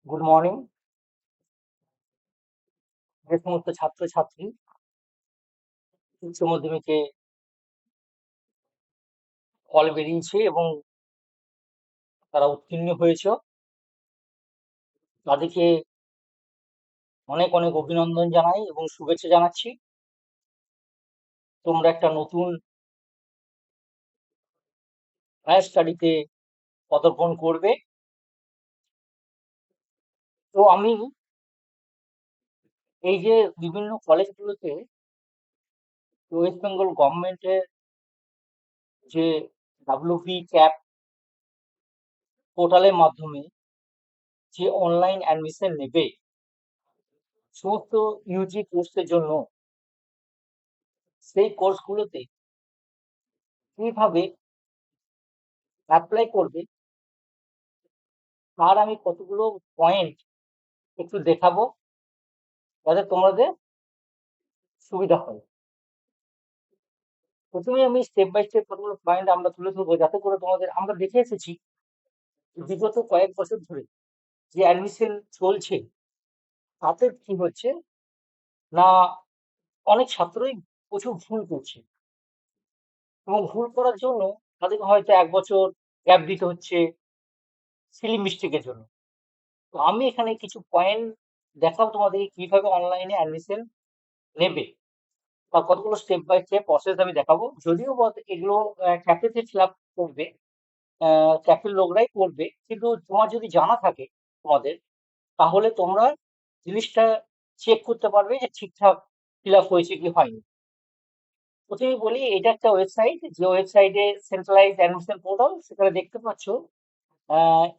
Good morning. যে সমস্ত ছাত্রছাত্রী উচ্চ মাধ্যমিকে ফল বেরিয়েছে এবং তারা উত্তীর্ণ হয়েছে, তাদেরকে অনেক অনেক অভিনন্দন জানাই এবং শুভেচ্ছা জানাচ্ছি। তোমরা একটা নতুন হায়ার স্টাডিতে পদার্পণ করবে। তো আমি এই যে বিভিন্ন কলেজগুলোতে ওয়েস্ট বেঙ্গল গভর্নমেন্টের যে ডাব্লিউপি ক্যাপ পোর্টালের মাধ্যমে যে অনলাইন অ্যাডমিশন নেবে সমস্ত ইউজি কোর্সের জন্য, সেই কোর্সগুলোতে কিভাবে অ্যাপ্লাই করবে তার আমি কতগুলো পয়েন্ট একটু দেখাবো, যাতে তোমাদের সুবিধা হয়। প্রথমে আমি স্টেপ বাই স্টেপ কতগুলো পয়েন্ট আমরা তুলে ধরবো, যাতে করে তোমাদের, আমরা দেখে এসেছি বিগত কয়েক বছর ধরে যে অ্যাডমিশন চলছে তাতে কি হচ্ছে না, অনেক ছাত্রই প্রচুর ভুল করছে এবং ভুল করার জন্য তাদেরকে হয়তো 1 বছর গ্যাপ দিতে হচ্ছে সিলি মিস্টেকের জন্য। তো আমি এখানে কিছু পয়েন্ট দেখাবো তোমাদেরকে কিভাবে অনলাইনে অ্যাডমিশন নেবে, বা কতগুলো স্টেপ বাই স্টেপ প্রসেস আমি দেখাবো। যদিও এগুলো ক্যাফেতে ফিল আপ করবে, ক্যাফের লোকরাই করবে, কিন্তু তোমার যদি জানা থাকে তোমাদের, তাহলে তোমরা জিনিসটা চেক করতে পারবে যে ঠিকঠাক ফিল আপ হয়েছে কি হয়নি। প্রথমে বলি, এটা একটা ওয়েবসাইট, যে ওয়েবসাইটে সেন্ট্রালাইজ অ্যাডমিশন পোর্টাল, সেখানে দেখতে পাচ্ছ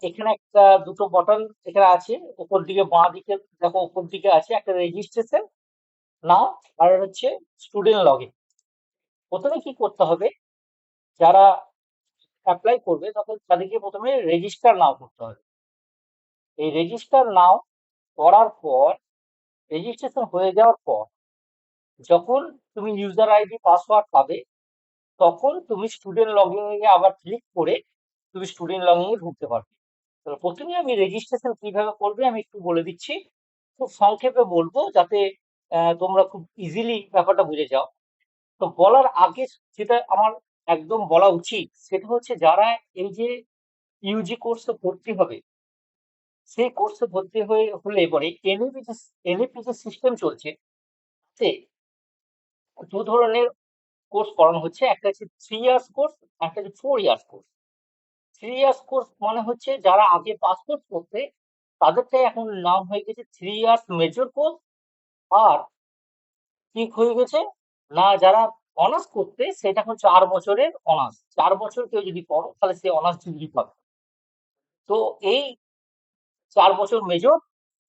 এখানে একটা দুটো বটন এখানে আছে। উপর দিকে বাঁ দিকে দেখো, উপর দিকে আছে একটা রেজিস্ট্রেশন নাও, আর হচ্ছে স্টুডেন্ট লগ ইন। প্রথমে কি করতে হবে, যারা অ্যাপ্লাই করবে তখন তাদেরকে প্রথমে রেজিস্টার নাও করতে হবে। এই রেজিস্টার নাও করার পর, রেজিস্ট্রেশন হয়ে যাওয়ার পর, যখন তুমি ইউজার আইডি পাসওয়ার্ড পাবে, তখন তুমি স্টুডেন্ট লগইন এ আবার ক্লিক করে তুমি স্টুডেন্ট লগইন এ ঢুকতে পারবে। তাহলে প্রথমে আমি রেজিস্ট্রেশন কিভাবে করবে আমি একটু বলে দিচ্ছি, খুব সংক্ষেপে বলবো, যাতে তোমরা খুব ইজিলি ব্যাপারটা বুঝে যাও। তো বলার আগে যেটা আমার একদম বলা উচিত, সেটা হচ্ছে যারা এই যে ইউজি কোর্সে ভর্তি হবে, সেই কোর্সে ভর্তি হলে এবারে এনইপি যে সিস্টেম চলছে, তাতে দু ধরনের কোর্স করানো হচ্ছে। একটা হচ্ছে 3 ইয়ার্স কোর্স, একটা হচ্ছে 4 ইয়ার্স কোর্স। 3 ইয়ার্স কোর্স মানে হচ্ছে যারা আগে পাস কোর্স করতে, তাদেরটাই এখন নাম হয়ে গেছে 3 ইয়ার্স মেজর কোর্স। আর কি হয়ে গেছে না, যারা অনার্স করতে, সেটা এখন 4 বছরের অনার্স। 4 বছর কেউ যদি পড়ো তাহলে সে অনার্স ডিগ্রি পাবে। তো এই 4 বছর মেজর,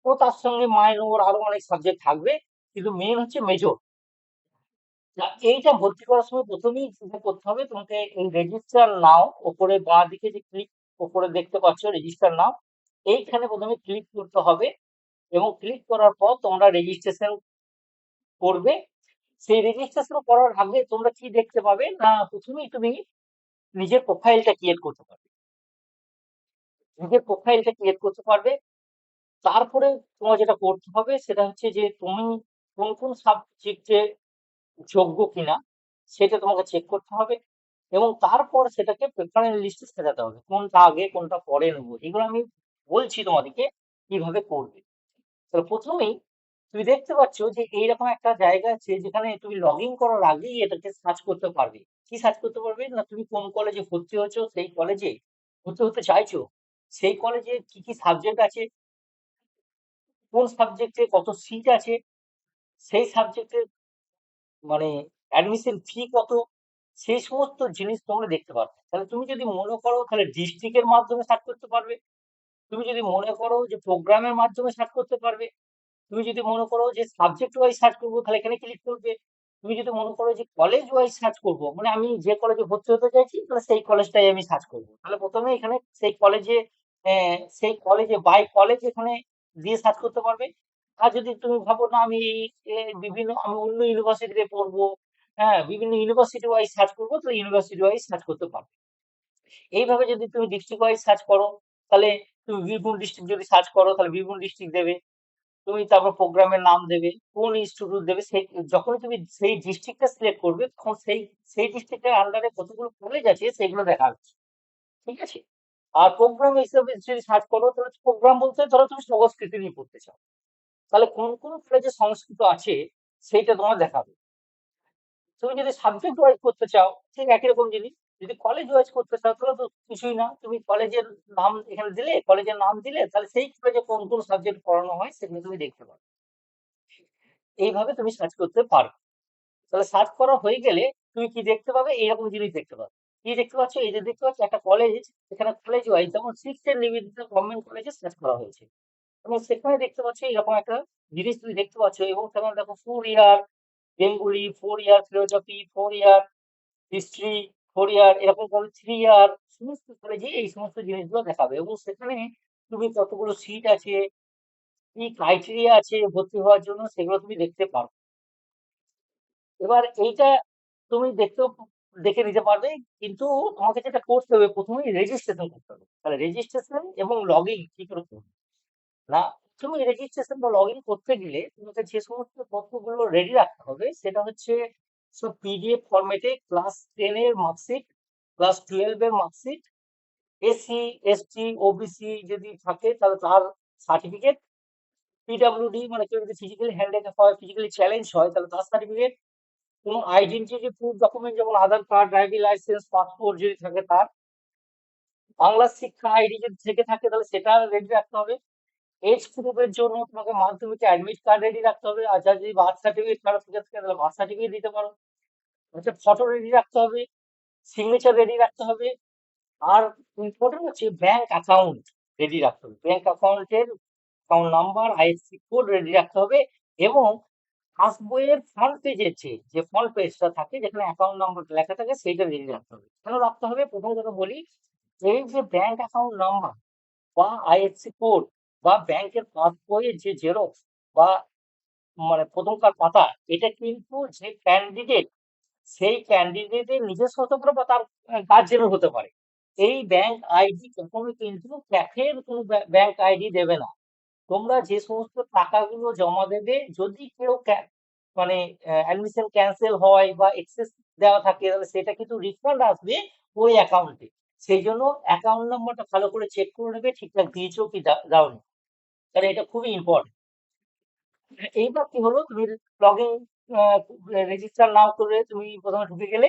ও তার সঙ্গে মাইনর আরো অনেক সাবজেক্ট থাকবে, কিন্তু মেন হচ্ছে মেজর। এইটা ভর্তি করার সময় প্রথমেই যেটা করতে হবে, তোমাকে এই রেজিস্টার নাও, ওপরে বাঁ দিকে যে ক্লিক, ওপরে দেখতে পাচ্ছ রেজিস্টার নাও, এইখানে প্রথমে ক্লিক করতে হবে। এবং ক্লিক করার পর তোমরা রেজিস্ট্রেশন করবে। সেই রেজিস্ট্রেশন করার আগে তোমরা কি দেখতে পাবে না, প্রথমেই তুমি নিজের প্রোফাইলটা ক্রিয়েট করতে পারবে। নিজের প্রোফাইলটা ক্রিয়েট করতে পারবে। তারপরে তোমার যেটা করতে হবে সেটা হচ্ছে যে তুমি কোন কোন সাবজেক্টে যোগ্য কিনা সেটা তোমাকে চেক করতে হবে, এবং তারপর সেটাকে প্রেফারেন্স লিস্টে সাজাতে হবে, কোনটা আগে কোনটা পরে নেবো। এগুলো আমি বলছি তোমাদেরকে কিভাবে করবে। তাহলে প্রথমেই তুমি দেখতে পাচ্ছ যে এইরকম একটা জায়গা আছে, যেখানে তুমি লগ ইন করার আগেই এটাকে সার্চ করতে পারবে। কি সার্চ করতে পারবে না, তুমি কোন কলেজে ভর্তি হচ্ছ, সেই কলেজে ভর্তি হতে চাইছো, সেই কলেজে কি কি সাবজেক্ট আছে, কোন সাবজেক্টে কত সিট আছে, সেই সাবজেক্টের মানে অ্যাডমিশন ফি কত, সেই সমস্ত জিনিস তোমরা দেখতে পারবে। তাহলে তুমি যদি মনে করো তাহলে ডিস্ট্রিক্টের মাধ্যমে সার্চ করতে পারবে, তুমি যদি মনে করো যে প্রোগ্রামের মাধ্যমে সার্চ করতে পারবে, তুমি যদি মনে করো যে সাবজেক্ট ওয়াইজ সার্চ করবো তাহলে এখানে ক্লিক করবে, তুমি যদি মনে করো যে কলেজ ওয়াইজ সার্চ করবো, মানে আমি যে কলেজে ভর্তি হতে চাইছি তাহলে সেই কলেজটাই আমি সার্চ করবো, তাহলে প্রথমে এখানে সেই কলেজে বাই কলেজ এখানে দিয়ে সার্চ করতে পারবে। আর যদি তুমি ভাবো না আমি আমি অন্য ইউনিভার্সিটিতে পড়বো, হ্যাঁ, বিভিন্ন ইউনিভার্সিটি ওয়াইজ সার্চ করবো, তো ইউনিভার্সিটি ওয়াইজ সার্চ করতে পারবে। এইভাবে যদি তুমি ডিস্ট্রিক্ট ওয়াইজ সার্চ করো, তাহলে তুমি বীরভূম ডিস্ট্রিক্ট যদি সার্চ করো তাহলে বীরভূম ডিস্ট্রিক্ট দেবে। তুমি তারপর প্রোগ্রামের নাম দেবে, কোন ইনস্টিটিউট দেবে, সেই যখনই তুমি সেই ডিস্ট্রিক্টটা সিলেক্ট করবে তখন সেই সেই ডিস্ট্রিক্টের আন্ডারে কতগুলো কলেজ আছে সেগুলো দেখা যাচ্ছে। ঠিক আছে। আর প্রোগ্রাম হিসেবে যদি সার্চ করো তাহলে প্রোগ্রাম বলতে ধরো তুমি সংস্কৃতি নিয়ে পড়তে চাও, তাহলে কোন কোন কলেজে সংস্কৃত আছে সেইটা তোমার দেখাবে। তুমি যদি সাবজেক্ট ওয়াইজ করতে চাও ঠিক একই রকম জিনিস। যদি কলেজ ওয়াইজ করতে চাও তাহলে তো কিছুই না, তুমি কলেজের নাম এখানে দিলে, কলেজের নাম দিলে তাহলে সেই কলেজে কোন কোন সাবজেক্ট পড়ানো হয় সেগুলো তুমি দেখতে পারো। এইভাবে তুমি সার্চ করতে পারো। তাহলে সার্চ করা হয়ে গেলে তুমি কি দেখতে পাবে, এইরকম জিনিস দেখতে পাবে। কি দেখতে পাচ্ছ, এই যে দেখতে পাচ্ছ একটা কলেজ, এখানে কলেজ ওয়াইজ যেমন সিক্সথ নিবেদিতা গভর্নমেন্ট কলেজে সার্চ করা হয়েছে, এবং সেখানে দেখতে পাচ্ছ এরকম একটা জিনিস তুমি দেখতে পাচ্ছ, এবং সেখানে দেখো 4 ইয়ার বেঙ্গলি, 4 ইয়ার ফিলোসফি, 4 ইয়ার হিস্ট্রি, 4 ইয়ার এরকম করে 3 ইয়ার, সমস্ত কলেজে এই সমস্ত জিনিসগুলো দেখাবে, এবং সেখানে তুমি কতগুলো সিট আছে, কি ক্রাইটেরিয়া আছে ভর্তি হওয়ার জন্য সেগুলো তুমি দেখতে পারো। এবার এইটা তুমি দেখে নিতে পারবে, কিন্তু তোমাকে যেটা করতে হবে প্রথমেই রেজিস্ট্রেশন করতে হবে। তাহলে রেজিস্ট্রেশন এবং লগ ইন কি করে করবে না, তুমি রেজিস্ট্রেশন বা লগ ইন করতে গেলে তোমাকে যে সমস্ত তথ্যগুলো রেডি রাখতে হবে সেটা হচ্ছে সব পিডিএফ ফরম্যাটে ক্লাস 10 এর মার্কশিট, ক্লাস 12 এর মার্কশিট, এসসি এসটি ওবিসি যদি থাকে তাহলে তার সার্টিফিকেট, পিডাব্লিউডি মানে কেউ যদি ফিজিক্যালি হ্যান্ডিক্যাপ হয়, ফিজিক্যালি চ্যালেঞ্জ হয় তাহলে তার সার্টিফিকেট, কোনো আইডেন্টিটি প্রুফ ডকুমেন্ট যেমন Aadhaar card, driving licence, passport যদি থাকে তার, বাংলা শিক্ষা আইডি যদি থেকে থাকে তাহলে সেটা রেডি রাখতে হবে। এজ প্রুফের জন্য তোমাকে মাধ্যমিকে অ্যাডমিট কার্ড রেডি রাখতে হবে, আর যার যদি বার্থ সার্টিফিকেট কারো থেকে থাকে তাহলে বার্থ সার্টিফিকেট দিতে পারো। আচ্ছা, ফটো রেডি রাখতে হবে, সিগনেচার রেডি রাখতে হবে, আর ইম্পর্টেন্ট হচ্ছে ব্যাংক অ্যাকাউন্ট রেডি রাখতে হবে। ব্যাংক অ্যাকাউন্টের account number, IFSC code ready রাখতে হবে, এবং পাসবইয়ের ফ্রন্ট পেজের যে ফ্রন্ট পেজটা থাকে যেখানে অ্যাকাউন্ট নাম্বার লেখা থাকে সেইটা রেডি রাখতে হবে। কেন রাখতে হবে, প্রথম কথা বলি, এই যে ব্যাংক অ্যাকাউন্ট নাম্বার বা আইএফএসসি কোড বা ব্যাংকের পাসবইয়ের যে জেরক্স বা মানে প্রথমকার পাতা, এটা কিন্তু যে ক্যান্ডিডেট সেই ক্যান্ডিডেটের নিজস্ব হতে পারে বা তার গার্জেনের হতে পারে। এই ব্যাংক আইডি কখনোই কিন্তু ক্যাফের কোনো ব্যাংক আইডি দেবে না। তোমরা যে সমস্ত টাকাগুলো জমা দেবে, যদি কেউ মানে অ্যাডমিশন ক্যান্সেল হয় বা এক্সেস দেওয়া থাকে তাহলে সেটা কিন্তু রিফান্ড আসবে ওই অ্যাকাউন্টে। সেই জন্য অ্যাকাউন্ট নাম্বারটা ভালো করে চেক করে নেবে ঠিকঠাক দিয়েছো কি দাওনি, কারণ এটা খুবই ইম্পর্টেন্ট। এইবার কি হলো, তুমি লগ ইন রেজিস্টার নাও করে তুমি প্রথমে ঢুকে গেলে,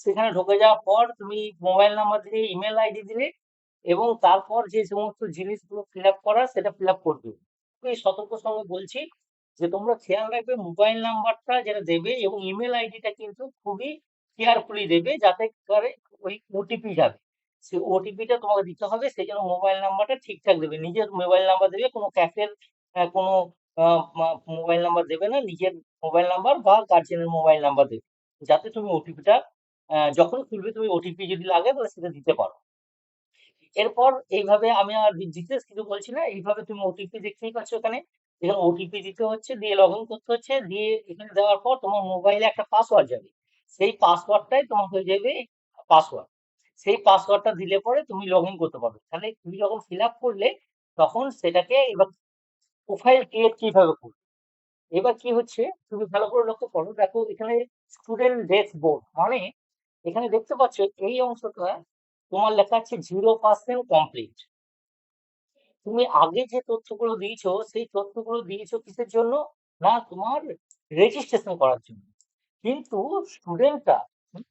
সেখানে ঢুকে যাওয়ার পর তুমি মোবাইল নাম্বার দিলে, ইমেল আইডি দিলে, এবং তারপর যে সমস্ত জিনিসগুলো ফিল আপ করার সেটা ফিল আপ করবে। আমি সতর্ক সঙ্গে বলছি যে তোমরা খেয়াল রাখবে মোবাইল নাম্বারটা যেটা দেবে এবং ইমেল আইডিটা কিন্তু খুবই কেয়ারফুলি দেবে, যাতে করে ওই ওটিপি যাবে, সেই ওটিপিটা তোমাকে দিতে হবে। সেই জন্য মোবাইল নাম্বারটা ঠিকঠাক দেবে, নিজের মোবাইল নাম্বার দেবে, কোনো ক্যাফের কোনো মোবাইল নাম্বার দেবে না, নিজের মোবাইল নাম্বার বা গার্জেনের মোবাইল নাম্বার দেবে, যাতে তুমি ওটিপিটা যখন খুলবে তুমি ওটিপি যদি লাগে তাহলে সেটা দিতে পারো। এরপর এইভাবে আমি আর ডিটেলস কিছু বলছি না, এইভাবে তুমি ওটিপি দেখতেই পাচ্ছ এখানে, এখানে ওটিপি দিতে হচ্ছে, দিয়ে লগ ইন করতে হচ্ছে, দিয়ে এখানে দেওয়ার পর তোমার মোবাইলে একটা পাসওয়ার্ড যাবে, সেই পাসওয়ার্ডটাই তোমার হয়ে যাবে পাসওয়ার্ড। সেই পাসওয়ার্ডটা দিলে পরে তুমি লগ ইন করতে পারবে। তাহলে তুমি যখন ফিল আপ করলে তখন সেটাকে এবার প্রোফাইল ক্রিয়েট কিভাবে করবে, এবার কি হচ্ছে তুমি ভালো করে লক্ষ্য করো, দেখো এখানে স্টুডেন্ট ডেস্ক বোর্ড মানে এখানে দেখতে পাচ্ছ এই অংশটা তোমার লেখা আছে 0% কমপ্লিট। তুমি আগে যে তথ্যগুলো দিয়েছো সেই তথ্যগুলো দিয়েছো কিসের জন্য, না তোমার রেজিস্ট্রেশন করার জন্য। কিন্তু স্টুডেন্টরা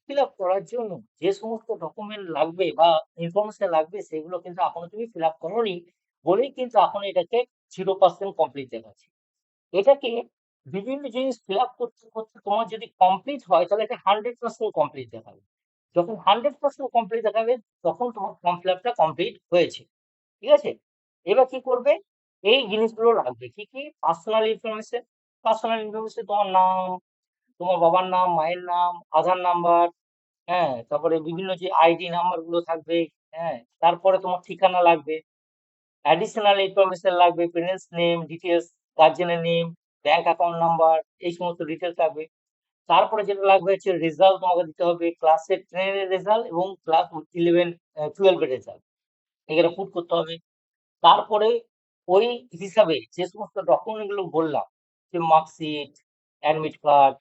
ফিল আপ করার জন্য যে সমস্ত ডকুমেন্ট লাগবে বা ইনফরমেশন লাগবে সেগুলো কিন্তু এখনো তুমি ফিল আপ করোনি, বলেই কিন্তু এখন এটাকে 0% কমপ্লিট দেখাচ্ছে। এটাকে বিভিন্ন জিনিস ফিল আপ করতে করতে তোমার যদি কমপ্লিট হয় তাহলে এটা 100% কমপ্লিট দেখাবে। যখন 100% কমপ্লিট দেখাবে তখন তোমার ফর্ম ফিল আপটা কমপ্লিট হয়েছে। ঠিক আছে। এবার কি করবে, এই জিনিসগুলো লাগবে কি কি, পার্সোনাল ইনফরমেশন। পার্সোনাল ইনফরমেশন তোমার নাম, তোমার বাবার নাম, মায়ের নাম, আধার নাম্বার, হ্যাঁ, তারপরে বিভিন্ন যে আইডি নাম্বার গুলো থাকবে, হ্যাঁ, তারপরে তোমার ঠিকানা লাগবে, অ্যাডিশনাল ইনফরমেশন লাগবে, প্যারেন্টস নেম ডিটেলস, গার্জেনের নেম, ব্যাংক অ্যাকাউন্ট নাম্বার, এই সমস্ত ডিটেলস লাগবে। তারপরে যেটা লাগবে হচ্ছে রেজাল্ট তোমাকে দিতে হবে, ক্লাসের 10 এর রেজাল্ট এবং ক্লাস 11 12 এর রেজাল্ট, এখানে পুট করতে হবে। তারপরে ওই হিসাবে যে সমস্ত ডকুমেন্ট গুলো বললাম, যে মার্কশিট, অ্যাডমিট কার্ড,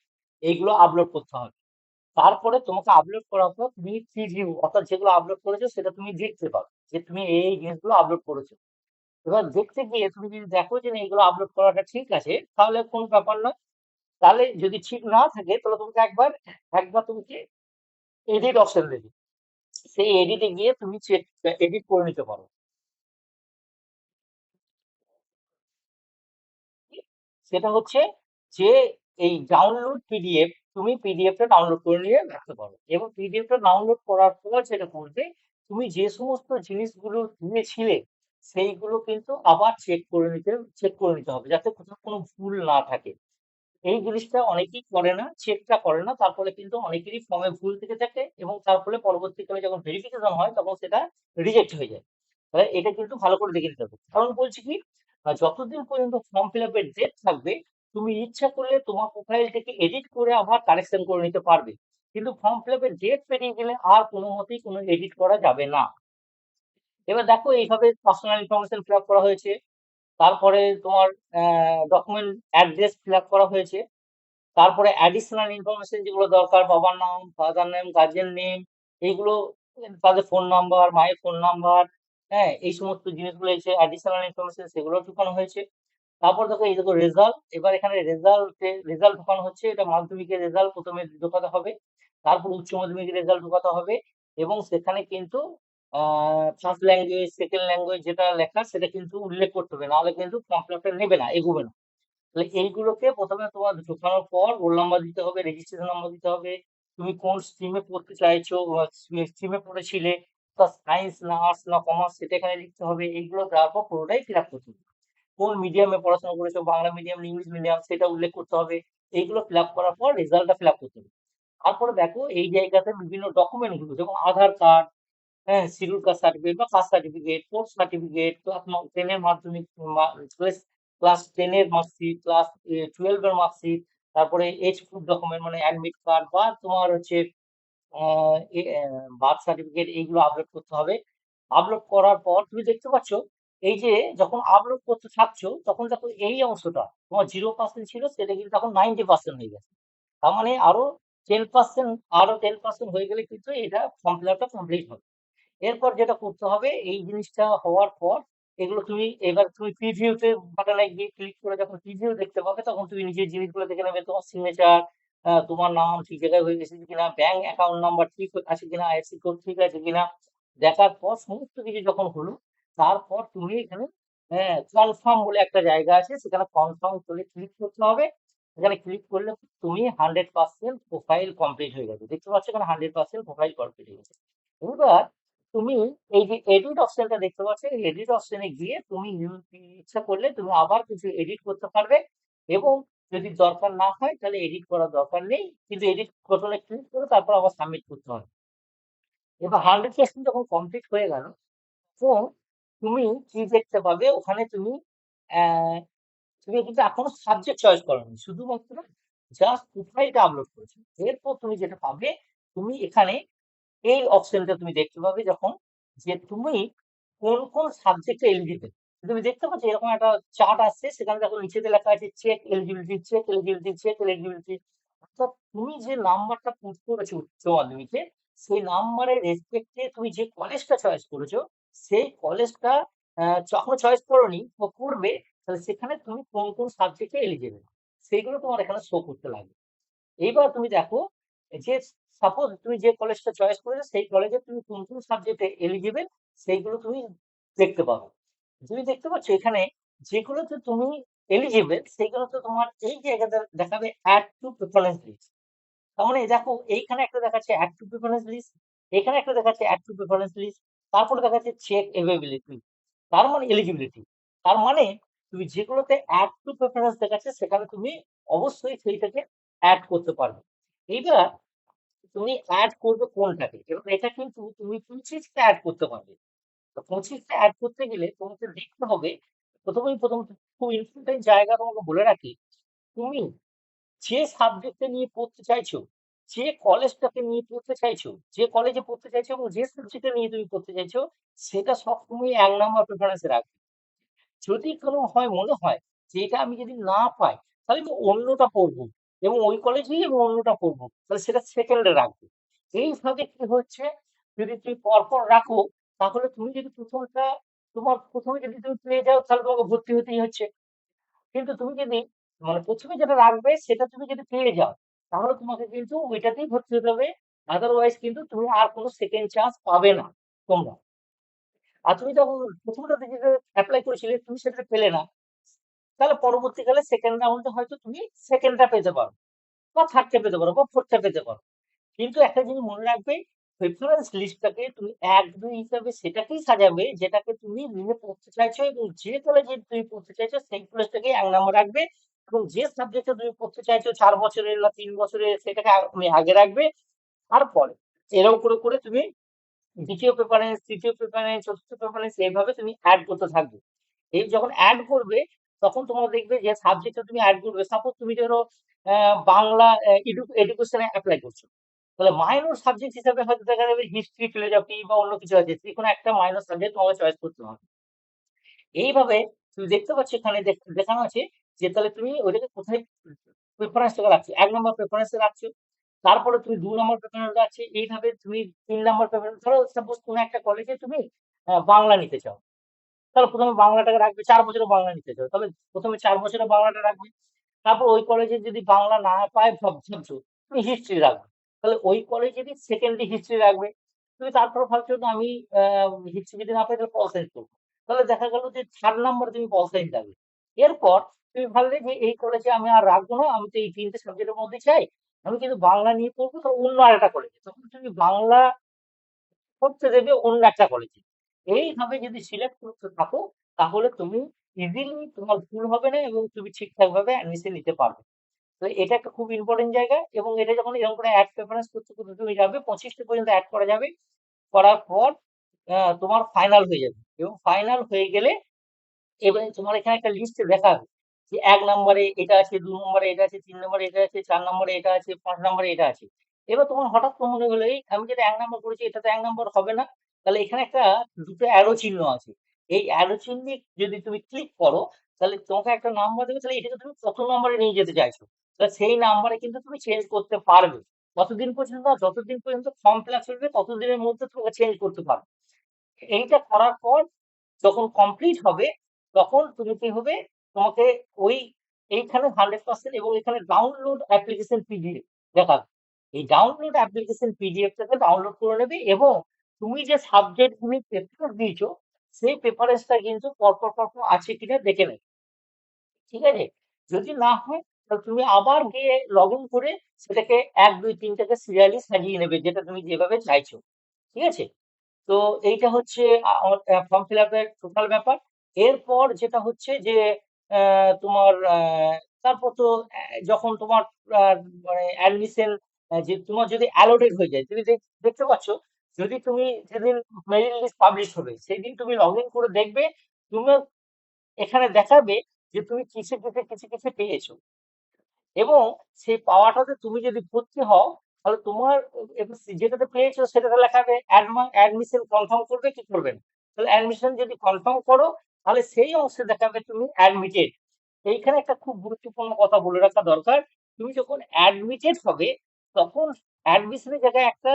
এইগুলো আপলোড করতে হবে। তারপরে তোমাকে আপলোড করার পর তুমি প্রিভিউ, অর্থাৎ যেগুলো আপলোড করেছো সেটা তুমি দেখতে পাবে যে তুমি এই জিনিসগুলো আপলোড করেছো। এবার দেখতে গিয়ে তুমি যদি দেখো যে না, এগুলো আপলোড করাটা ঠিক আছে, তাহলে কোনো ব্যাপার নয়। তাহলে যদি ঠিক না থাকে, তাহলে তোমাকে একবার একবার তোমাকে এডিট অপশন দেবে, সেই এডিটে গিয়ে তুমি এডিট করে নিতে পারো। সেটা হচ্ছে যে এই ডাউনলোড পিডিএফ, তুমি পিডিএফটা ডাউনলোড করে নিয়ে রাখতে পারো, এবং পিডিএফটা ডাউনলোড করার পর যেটা করবে, তুমি যে সমস্ত জিনিসগুলো দিয়েছিলে সেইগুলো কিন্তু আবার চেক করে নিতে হবে, যাতে কোথাও কোনো ভুল না থাকে। এই জিনিসটা অনেকেই করে না, চেকটা করে না, তার ফলে কিন্তু অনেকেরই ফর্মে ভুল থেকে থাকে, এবং তার ফলে পরবর্তীকালে যখন ভেরিফিকেশন হয় তখন সেটা রিজেক্ট হয়ে যায়। তাহলে এটা কিন্তু ভালো করে দেখে নিতে হবে। কারণ বলছি কি, যতদিন পর্যন্ত ফর্ম ফিল আপের ডেট থাকবে, তুমি ইচ্ছা করলে তোমার প্রোফাইলটাকে এডিট করে আবার কারেকশন করে নিতে পারবে, কিন্তু ফর্ম ফিল আপের ডেট পেরিয়ে গেলে আর কোনো মতেই কোনো এডিট করা যাবে না। এবার দেখো, এইভাবে পার্সোনাল ইনফরমেশন ফিল আপ করা হয়েছে, তারপরে তোমার ডকুমেন্ট অ্যাড্রেস ফিল আপ করা হয়েছে, তারপরে অ্যাডিশনাল ইনফরমেশন যেগুলো দরকার, বাবার নাম, ফাদার নেম, গার্জিয়ান নেম, এইগুলো, তাদের ফোন নাম্বার, মায়ের ফোন নাম্বার, হ্যাঁ, এই সমস্ত জিনিসগুলো এসে অ্যাডিশনাল ইনফরমেশন, সেগুলো ঢুকানো হয়েছে। তারপর দেখো, এই দেখো রেজাল্ট, এবার এখানে রেজাল্ট ঢোকানো হচ্ছে। এটা মাধ্যমিকের রেজাল্ট প্রথমে ঢোকাতে হবে, তারপর উচ্চ মাধ্যমিকের রেজাল্ট ঢোকাতে হবে, এবং সেখানে কিন্তু ফার্স্ট ল্যাঙ্গুয়েজ, সেকেন্ড ল্যাঙ্গুয়েজ যেটা লেখা সেটা কিন্তু উল্লেখ করতে হবে, নাহলে কিন্তু ফর্ম ফিল আপটা নেবে না, এগোবে না। তাহলে এইগুলোকে প্রথমে তোমার ঢোকানোর পর রোল নাম্বার দিতে হবে, রেজিস্ট্রেশন নাম্বার দিতে হবে, তুমি কোন স্ট্রিমে পড়তে চাইছো, স্ট্রিমে পড়েছিলে, তা সায়েন্স না আর্টস না কমার্স, সেটা এখানে লিখতে হবে। এইগুলো দেওয়ার পর পুরোটাই ফিল আপ করতে হবে। কোন মিডিয়ামে পড়াশোনা করেছো, বাংলা মিডিয়াম, ইংলিশ মিডিয়াম, সেটা উল্লেখ করতে হবে। এইগুলো ফিল আপ করার পর রেজাল্টটা ফিল আপ করতে হবে। তারপরে দেখো, এই জায়গাতে বিভিন্ন ডকুমেন্ট গুলো, যেমন আধার কার্ড, হ্যাঁ, শিডিউল কাস্ট সার্টিফিকেট বা caste certificate, course certificate, class 10 এর মাধ্যমিক, ক্লাস 10 এর মার্কশিট, ক্লাস 12 এর মার্কশিট, তারপরে এজ প্রুফ ডকুমেন্ট মানে অ্যাডমিট কার্ড, বা তোমার হচ্ছে বার্থ সার্টিফিকেট, এইগুলো আপলোড করতে হবে। আপলোড করার পর তুমি দেখতে পাচ্ছ, এই যে যখন আপলোড করতে থাকছো, তখন দেখো এই অংশটা তোমার 0% ছিল, সেটা কিন্তু এখন 90% হয়ে গেছে। তার মানে আরো 10% হয়ে গেলে কিন্তু এটা ফর্ম ফিল আপটা কমপ্লিট হবে। এরপর যেটা করতে হবে, এই জিনিসটা হওয়ার পর এগুলো তুমি, এবার তুমি প্রিভিউতে বাটনে গিয়ে ক্লিক করে যখন প্রিভিউ দেখতে পাবে, তখন তুমি নিজের জিনিসগুলো দেখে নেবে, তোমার সিগনেচার, তোমার নাম ঠিক জায়গায় হয়ে গেছে কিনা, ব্যাংক অ্যাকাউন্ট নাম্বার ঠিক আছে কিনা, আইএফএসসি কোড ঠিক আছে কিনা, দেখার পর সমস্ত কিছু যখন হলো, তারপর তুমি এখানে কনফার্ম বলে একটা জায়গা আছে, সেখানে কনফার্ম করে ক্লিক করতে হবে। এখানে ক্লিক করলে তুমি 100% প্রোফাইল কমপ্লিট হয়ে গেছে, দেখতে পাচ্ছ এখানে 100% প্রোফাইল কমপ্লিট হয়ে গেছে। এবার তুমি এই যে এডিট অপশনটা দেখতে পাচ্ছ, এই এডিট অপশনে গিয়ে তুমি ইচ্ছা করলে তুমি আবার কিছু এডিট করতে পারবে, এবং যদি দরকার না হয় তাহলে এডিট করার দরকার নেই, কিন্তু এডিট বাটনে ক্লিক করে তারপর আবার সাবমিট করতে হবে। এবার 100% যখন কমপ্লিট হয়ে গেল, তো তুমি কি দেখতে পাবে, ওখানে তুমি আহ, তুমি কিন্তু এখনো সাবজেক্ট চয়েস করোনি, শুধুমাত্র জাস্ট প্রোফাইলটা আপলোড করেছো। এরপর তুমি যেটা পাবে, তুমি এখানে এই অপশনটা তুমি দেখতে পাবে যখন, যে তুমি কোন কোন সাবজেক্টে এলিজিবল। তুমি দেখতে পাচ্ছ এরকম একটা চার্ট আসছে, সেখানে দেখো নিচেতে লেখা আছে check eligibility, check eligibility, check eligibility. অর্থাৎ তুমি যে নাম্বারটা পুট করেছো উচ্চ মাধ্যমিকে, সেই নাম্বারের রেসপেক্টে তুমি যে কলেজটা চয়েস করেছো, সেই কলেজটা যখন চয়েস করোনি বা করবে, তাহলে সেখানে তুমি কোন কোন সাবজেক্টে এলিজিবল, সেইগুলো তোমার এখানে শো করতে লাগবে। এইবার তুমি দেখো, যে সাপোজ তুমি যে কলেজটা চয়েস করেছো, সেই কলেজে তুমি কোন কোন সাবজেক্টে এলিজিবল, সেইগুলো তুমি দেখতে পাবে। তুমি দেখতে পাচ্ছ এখানে যেগুলোতে তুমি এলিজিবল, সেগুলোতে তোমার এই জায়গাটা দেখাবে অ্যাড টু প্রেফারেন্স লিস্ট। তার মানে দেখো, এইখানে একটা দেখাচ্ছে অ্যাড টু প্রেফারেন্স লিস্ট, এখানে একটা দেখাচ্ছে অ্যাড টু প্রেফারেন্স লিস্ট, তারপরে দেখাচ্ছে চেক এভেবিলিটি, তার মানে এলিজিবিলিটি। তার মানে তুমি যেগুলোতে অ্যাড টু প্রেফারেন্স দেখাচ্ছে, সেখানে তুমি অবশ্যই সেইটাকে অ্যাড করতে পারবে। এইবার তুমি অ্যাড করবে কোনটাকে, এবার এটা কিন্তু তুমি 25টা অ্যাড করতে পারবে। তো 25টা অ্যাড করতে গেলে তোমাকে দেখতে হবে, প্রথম খুব ইম্পর্টেন্ট জায়গা তোমাকে বলে রাখি, তুমি যে সাবজেক্টে নিয়ে পড়তে চাইছো, যে কলেজটাকে নিয়ে পড়তে চাইছো, যে কলেজে পড়তে চাইছো এবং যে সাবজেক্টে নিয়ে তুমি পড়তে চাইছো, সেটা সবসময় 1 নম্বর প্রেফারেন্সে রাখবে। যদি কোনো মনে হয় যে এটা আমি যদি না পাই তাহলে আমি অন্যটা পড়বো এবং ওই কলেজেই আমি অন্যটা পড়বো, তাহলে সেটা সেকেন্ডে রাখবো। এইভাবে কি হচ্ছে, যদি তুমি পরপর রাখো তাহলে তুমি যদি প্রথমটা তোমার প্রথমে যদি তুমি পেয়ে যাও তাহলে তোমাকে ভর্তি হতেই হচ্ছে। কিন্তু তুমি যদি প্রথমে যেটা রাখবে সেটা তুমি যদি পেয়ে যাও তাহলে তোমাকে কিন্তু ওইটাতেই ভর্তি হতে হবে। আদারওয়াইজ কিন্তু তুমি আর কোনো সেকেন্ড চান্স পাবে না তোমরা। আর তুমি যখন প্রথমটাতে যেটা অ্যাপ্লাই করেছিলে তুমি সেটা পেলে না, তাহলে পরবর্তীকালে সেকেন্ড রাউন্ডে হয়তো তুমি সেকেন্ডটা পেতে পারো বা থার্ডটা পেতে পারো বা ফোর্থটা পেতে পারো। কিন্তু একটা জিনিস মনে রাখবে, প্রেফারেন্স লিস্টটাকে তুমি 1-2 হিসাবে সেটাকেই সাজাবে যেটাকে তুমি নিজে পড়তে চাইছো, এবং যে কলেজে তুমি পড়তে চাইছো সেই কলেজটাকেই 1 নম্বর রাখবে, এবং যে সাবজেক্টে তুমি পড়তে চাইছো 4 বছরের না 3 বছরের সেটাকে তুমি আগে রাখবে। তারপরে এরকম করে করে তুমি দ্বিতীয় প্রেফারেন্স, তৃতীয় প্রেফারেন্স, চতুর্থ প্রেফারেন্স এইভাবে তুমি অ্যাড করতে থাকবে। এই যখন অ্যাড করবে তখন তোমরা দেখবে যে সাবজেক্টটা তুমি অ্যাড করবে, সাপোজ তুমি ধরো বাংলা এডুকেশনে অ্যাপ্লাই করছো, তাহলে মাইনর সাবজেক্ট হিসাবে হয়তো দেখা যাবে হিস্ট্রি, ফিলোজফি বা অন্য কিছু আছে, যে কোনো একটা মাইনর সাবজেক্ট তোমাকে চয়েস করতে হবে। এইভাবে তুমি দেখতে পাচ্ছ এখানে দেখানো আছে যে তাহলে তুমি ওইটাকে কোথায় প্রেফারেন্সটা রাখছো, 1 নম্বর প্রেফারেন্সে রাখছো, তারপরে তুমি 2 নম্বর প্রেফারেন্স রাখছো, এইভাবে তুমি 3 নম্বর প্রেফারেন্স। ধরো সাপোজ কোনো একটা কলেজে তুমি বাংলা নিতে চাও, তাহলে প্রথমে বাংলাটাকে রাখবে, 4 বছরে বাংলা নিতে চাও তাহলে প্রথমে 4 বছরে বাংলাটা রাখবে। তারপর ওই কলেজে যদি বাংলা না পায় ভাবছো তুমি হিস্ট্রি রাখবে, তাহলে ওই কলেজেরই সেকেন্ডে হিস্ট্রি রাখবে। তুমি তারপর ভাবছো যে আমি হিস্ট্রি যদি না পাই তাহলে পল সায়েন্স করবো, তাহলে দেখা গেল যে 4 নম্বরে তুমি পল সায়েন্স রাখবে। এরপর তুমি ভাবলে যে এই কলেজে আমি আর রাখবো না, আমি তো এই 3টে সাবজেক্টের মধ্যে চাই, আমি কিন্তু বাংলা নিয়ে পড়বো, তো অন্য আরেকটা কলেজে, তখন তুমি বাংলা করতে দেবে অন্য একটা কলেজে। এইভাবে যদি সিলেক্ট করতে থাকো তাহলে তুমি ইজিলি, তোমার ভুল হবে না এবং তুমি ঠিকঠাক ভাবে অ্যাডমিশন নিতে পারবে। তো এটা একটা খুব ইম্পর্টেন্ট জায়গা, এবং এটা যখন এরকম করে অ্যাড প্রেফারেন্স করতে করতে তুমি যাবে 25টা পর্যন্ত অ্যাড করা যাবে, করার পর তোমার ফাইনাল হয়ে যাবে, এবং ফাইনাল হয়ে গেলে এবারে তোমার এখানে একটা লিস্ট দেখাবে যে 1 নম্বরে এটা আছে, 2 নম্বরে এটা আছে, 3 নম্বরে এটা আছে, 4 নম্বরে এটা আছে, 5 নম্বরে এটা আছে। এবার তোমার হঠাৎ করে মনে হলো এই আমি যেটা 1 নম্বর করেছি এটা তো 1 নম্বর হবে না, তাহলে এখানে একটা দুটো অ্যারো চিহ্ন আছে, এই অ্যারো চিহ্নে যদি তুমি ক্লিক করো তাহলে তোমাকে একটা নাম্বার দেবে, তাহলে এটাকে তুমি কত নম্বরে নিয়ে যেতে চাইছো, তাহলে সেই নাম্বারে কিন্তু তুমি চেঞ্জ করতে পারবে। কতদিন পর্যন্ত, যতদিন পর্যন্ত ফর্ম ফিল আপ চলবে ততদিনের মধ্যে তোমাকে চেঞ্জ করতে পারবে। এইটা করার পর যখন কমপ্লিট হবে তখন তুমি কি হবে, তোমাকে ওই এইখানে 100%, এবং এখানে ডাউনলোড অ্যাপ্লিকেশন পিডিএফ দেখাবে। এই ডাউনলোড অ্যাপ্লিকেশন পিডিএফটাকে ডাউনলোড করে নেবে, এবং তুমি যে সাবজেক্ট তুমি পেপার দিয়েছো সেই পেপারেসটা কিন্তু পরপর পরপর আছে কিনা দেখে নেবে। ঠিক আছে? যদি না হয় তাহলে তুমি আবার গিয়ে লগ ইন করে সেটাকে 1, 2, 3টাকে সিরিয়ালি সাজিয়ে নেবে যেটা তুমি যেভাবে চাইছো। ঠিক আছে? তো এইটা হচ্ছে আমার ফর্ম ফিল আপের টোটাল ব্যাপার। এরপর যেটা হচ্ছে যে তোমার তারপর তো যখন তোমার আহ, মানে অ্যাডমিশন, যে তোমার যদি অ্যালোটেড হয়ে যায়, তুমি দেখতে পাচ্ছ, যদি তুমি যেদিন মেরিট লিস্ট পাবলিশ হবে সেই দিন তুমি লগ ইন করে দেখবে, তুমি এখানে দেখাবে যে তুমি কিসে কিসে কিসে কিসে পেয়েছো, এবং সেই পাওয়াটাতে তুমি যদি ভর্তি হও তাহলে তোমার এবার যেটাতে পেয়েছো সেটাতে লেখাবে অ্যাডমিশন কনফার্ম করবে কি করবে না। তাহলে অ্যাডমিশন যদি কনফার্ম করো তাহলে সেই অংশে দেখাবে তুমি অ্যাডমিটেড। এইখানে একটা খুব গুরুত্বপূর্ণ কথা বলে রাখা দরকার, তুমি যখন অ্যাডমিটেড হবে তখন অ্যাডমিশনের জায়গায় একটা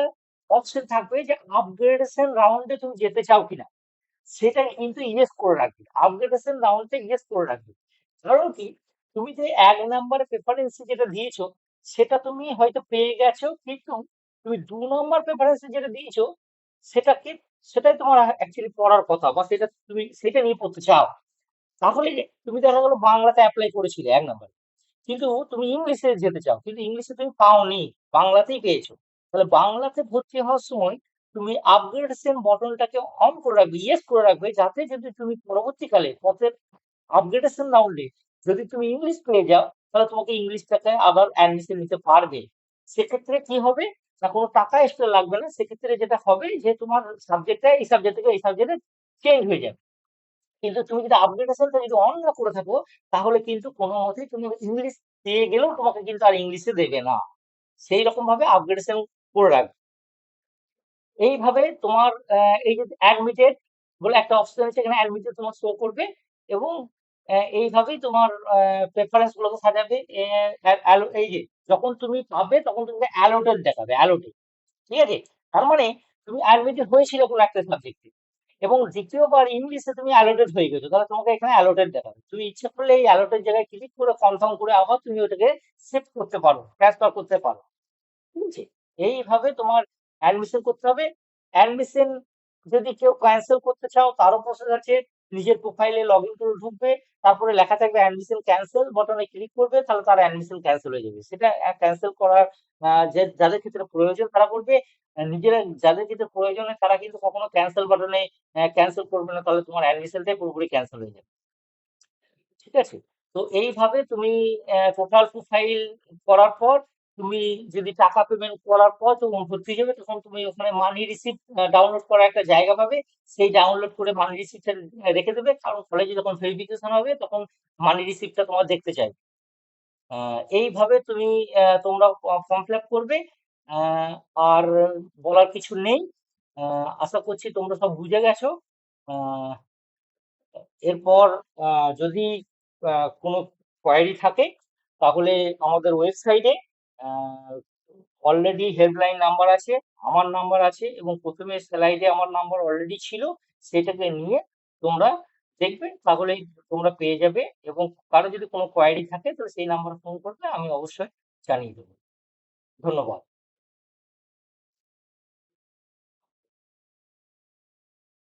অপশন থাকবে যে আপগ্রেডেশন রাউন্ডে তুমি যেতে চাও কিনা, সেটা কিন্তু ইয়েস করে রাখবে, আপগ্রেডেশন রাউন্ডে ইয়েস করে রাখবে। কারণ কি, তুমি যে 1 নম্বরের প্রেফারেন্সে যেটা দিয়েছো সেটা তুমি হয়তো পেয়ে গেছো, কিন্তু তুমি 2 নম্বর প্রেফারেন্সে যেটা দিয়েছো সেটাকে, সেটাই তোমার অ্যাকচুয়ালি পড়ার কথা, বা সেটা তুমি সেটা নিয়ে পড়তে চাও। তাহলে তুমি দেখা গেলো বাংলাতে অ্যাপ্লাই করেছিলে 1 নম্বরে, কিন্তু তুমি ইংলিশে যেতে চাও, কিন্তু ইংলিশে তুমি পাওনি, বাংলাতেই পেয়েছো। তাহলে বাংলাতে ভর্তি হওয়ার সময় তুমি আপগ্রেডেশন বটনটাকে অন করে রাখবে, ইয়েস করে রাখবে, যাতে যদি তুমি পরবর্তীকালে পথের আপগ্রেডেশন রাউন্ডে যদি তুমি ইংলিশ পেয়ে যাও তাহলে তোমাকে ইংলিশটাকে আবার অ্যাডমিশন নিতে পারবে। সেক্ষেত্রে কি হবে না, কোনো টাকা এক্সট্রা লাগবে না, সেক্ষেত্রে যেটা হবে যে তোমার সাবজেক্টটা এই সাবজেক্ট থেকে এই সাবজেক্টে চেঞ্জ হয়ে যাবে। কিন্তু তুমি যদি আপগ্রেডেশনটা যদি অন না করে থাকো তাহলে কিন্তু কোনো মতেই তুমি ইংলিশ পেয়ে গেলেও তোমাকে কিন্তু আর ইংলিশে দেবে না, সেই রকম ভাবে আপগ্রেডেশন করে রাখবে। এইভাবে তোমার এই যে অ্যাডমিটেড বলে একটা অপশন আছে, এখানে অ্যাডমিটেড তোমার শো করবে, এবং এইভাবেই তোমার প্রেফারেন্স গুলোকে সাজাবে। এই যে যখন তুমি পাবে তখন তোমাকে অ্যালোটেড দেখাবে, অ্যালোটেড। ঠিক আছে? তার মানে তুমি অ্যাডমিটেড হয়েছিল কোনো একটা সাবজেক্টে এবং দ্বিতীয়বার ইংলিশে তুমি অ্যালোটেড হয়ে গেছো, তাহলে তোমাকে এখানে অ্যালোটেড দেখাবে। তুমি ইচ্ছে করলে এই অ্যালোটেড জায়গায় ক্লিক করে কনফার্ম করে আবার তুমি ওটাকে শিফট করতে পারো, ট্রান্সফার করতে পারো। ঠিক আছে? এইভাবে তোমার অ্যাডমিশন করতে হবে। অ্যাডমিশন যদি কেউ ক্যান্সেল করতে চাও তারও প্রসেস আছে। নিজের প্রোফাইলে লগ ইন করে ঢুকবে, তারপরে লেখা থাকবে অ্যাডমিশন ক্যান্সেল, বাটনে ক্লিক করবে, তাহলে তার অ্যাডমিশন ক্যান্সেল হয়ে যাবে। সেটা ক্যান্সেল করার যে যাদের ক্ষেত্রে প্রয়োজন তারা করবে। নিজেরা যাদের ক্ষেত্রে প্রয়োজন হয় তারা কিন্তু কখনো ক্যান্সেল বাটনে ক্যান্সেল করবে না, তাহলে তোমার অ্যাডমিশনটাই পুরোপুরি ক্যান্সেল হয়ে যাবে। ঠিক আছে? তো এইভাবে তুমি টোটাল প্রোফাইল করার পর তুমি যদি টাকা পেমেন্ট করার পর যখন ভর্তি যাবে তখন তুমি ওখানে মানি রিসিপ্ট ডাউনলোড করার একটা জায়গা পাবে। সেই ডাউনলোড করে মানি রিসিপ্টটা রেখে দেবে, কারণ কলেজে যখন ভেরিফিকেশন হবে তখন মানি রিসিপ্টটা তোমার দেখতে চাইবে। এইভাবে তুমি তোমরা ফর্ম ফিল আপ করবে। আহ, আর বলার কিছু নেই। আশা করছি তোমরা সব বুঝে গেছো। আহ, এরপর যদি কোনো কোয়ারি থাকে তাহলে আমাদের ওয়েবসাইটে অলরেডি হেল্পলাইন নাম্বার আছে, আমার নাম্বার আছে, এবং প্রথমে স্লাইডে আমার নাম্বার অলরেডি ছিল। সেটাকে নিয়ে তোমরা দেখবে, তাহলেই তোমরা পেয়ে যাবে। এবং কারো যদি কোনো কোয়ারি থাকে তাহলে সেই নাম্বার ফোন করবে, আমি অবশ্যই জানিয়ে দেবো। ধন্যবাদ।